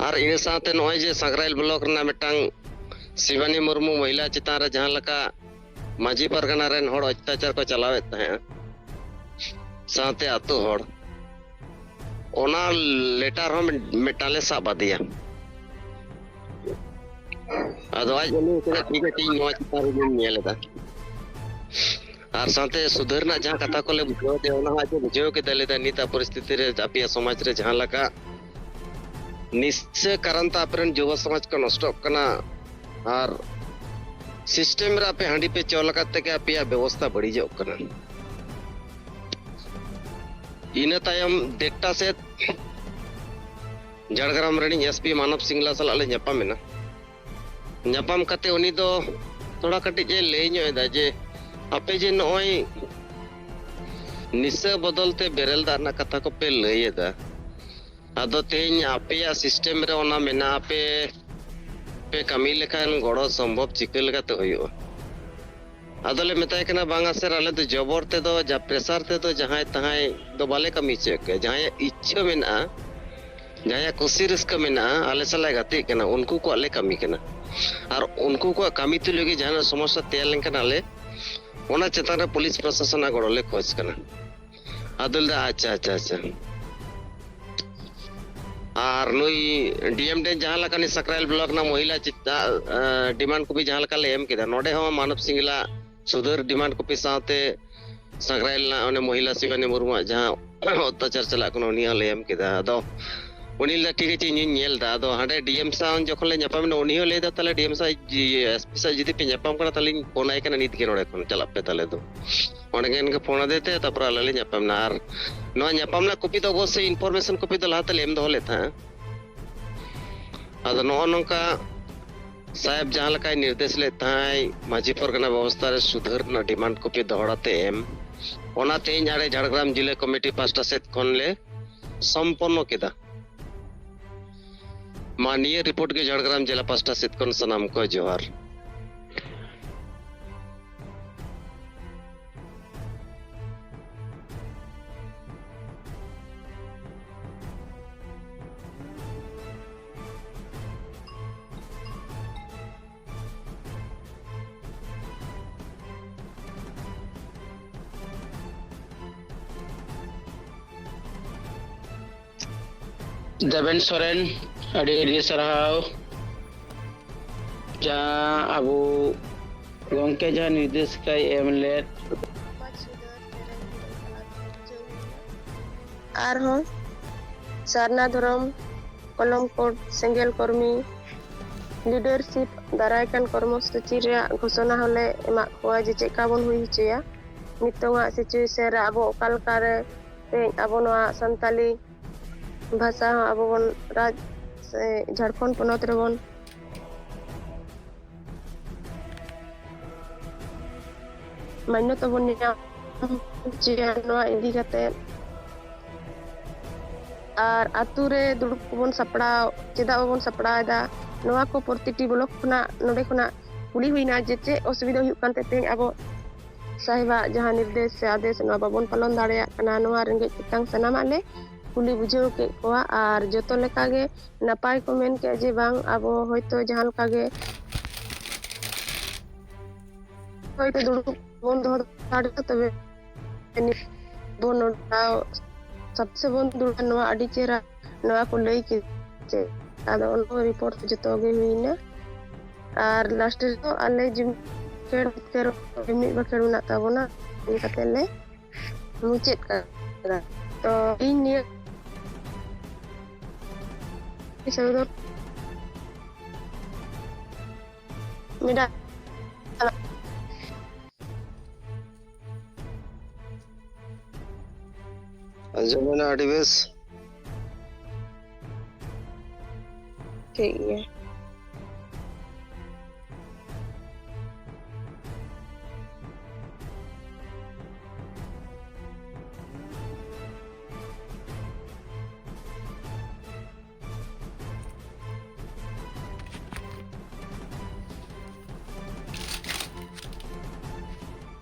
और इन साथे नॉय जे सांग्राइल ब्लॉक ना मिटांग शिवानी मुर्मू महिला चितान रे जहां लका माजी परगना रेन होड़ अत्याचार को चलावे तहे साथे आतो होड़ ओना लेटर हम मिटाले साबादिया अदवाइज बोले के ठीक है टी नॉय चितान रे नेलेदा और साथे सुधरना जहां कथा को ले बुझो दे ओना आज बुझो के दलेदा नीता परिस्थिति रे अपिया समाज रे जहां लका निश्चय कारण अपरेन युवा समाज को नष्ट करना और सिस्टम रे आपे हांडी पे चौल करते के अपिया व्यवस्था बढ़ी जाओ करना इन तायम डेटा से झाड़ग्राम रेनी एसपी मानव सिंगला साला ले ᱧᱟᱯᱟᱢ मेना ᱧᱟᱯᱟᱢ कते उनी दो थोड़ा कटी जे ले ᱧᱚᱭ दा जे आपे जे नॉय निश्चय बदलते बेरल दा ना कथा को पे लय दा आदो तेज आपे सिस्टम रे ओना मेना पे पे कमी लेखान गड़ो संभव चिकल लगाते होयो आदोले मेताय कना बांगा से आले तो जबर ते दो जा प्रेशर ते दो जहां तहां दो बाले कमी चेक जहां इच्छा मेना जहां खुशी रिस्क मेना आले सला गति कना उनको को आले कमी कना और उनको को कमी तो लगे जहां समस्या तैयार लेन कना आले ओना चेतान रे पुलिस प्रशासन गड़ो ले खोज कना आदोल दा अच्छा अच्छा अच्छा और नुई डीएम डे जहां लकानी सकराइल ब्लॉक ना महिला चित्ता डिमांड को भी जहां लका ले एम केदा नोडे हो मानव सिंगला सुधर डिमांड को भी साथे सकराइल ना ओने महिला शिवानी मुर्मू जहां अत्याचार चला कोनो निया ले एम केदा अदो उनी ला ठीक है नेल दा अदो हाडे डीएम सा जखन ले ᱧᱟᱯᱟᱢ नो उनी ले दा तले डीएम सा एसपी सा जदी पे ᱧᱟᱯᱟᱢ कना तले फोन आय कना नीत के नोडे खन चला पे तले दो ओनगेन के फोन देते तपर आले ले ᱧᱟᱯᱟᱢ ना आर नो ᱧᱟᱯᱟᱢ ना कॉपी तो अवश्य इनफॉरमेशन कॉपी तो लाते लेम दो लेता है अदो नो नंका साहेब जहां लका निर्देश लेता है माजी परगना व्यवस्था रे सुधर ना डिमांड कॉपी दोहराते एम ओना तेज आड़े झाड़ग्राम जिला कमिटी पास्टा सेत खन ले संपन्न केदा माननीय रिपोर्ट के झाड़ग्राम जिला पास्टा सेत खन सनाम को जोहार देवेन सोरेन अड़ी सराव जहाँ अब गोंके जहाँ निर्देश का एमलेट आरहों सारना धर्म कलम कोड सेंगेल कर्मी लीडरशिप दारायकान कर्मसूची रे घोषणा होले एमा कोआ जे चेका बन हुई हिचया नितोंगा सिचुएशन रे अब ओकालका रे ते अब नवा संताली भाषा अब बन राज झारखंड पनत रे बन मान्यता बन नवा इदी कते और आतु रे दुड़ुब बन सपड़ा चेदा बन सपड़ा दा नवा को प्रतिटी ब्लॉक खना नोडे खना कुली हुईना जे चे असुविधा हुई कानते ते अब साहिबा जहां निर्देश से आदेश नवा बाबन पालन दाड़े कना नवा रेंगे चितांग सनामा ले कुली बुझाव के कोआ और जतो लेका गे नपाय को मेन के जे बांग अब होयतो जहां लेका गे होयतो दुड़ुब बन दो दाड़े तबे बन सबसे बन दुड़ा नवा अडी चेरा नवा को लई के चे आदो उनको रिपोर्ट जतो गे हुईना और लास्ट तो आले जिम खेड़ कर मिट बखेड़ ना ताबोना इन कतेले मुचेत का तो इन निया इसरो मेरा अंजमना अडिवेस ठीक है।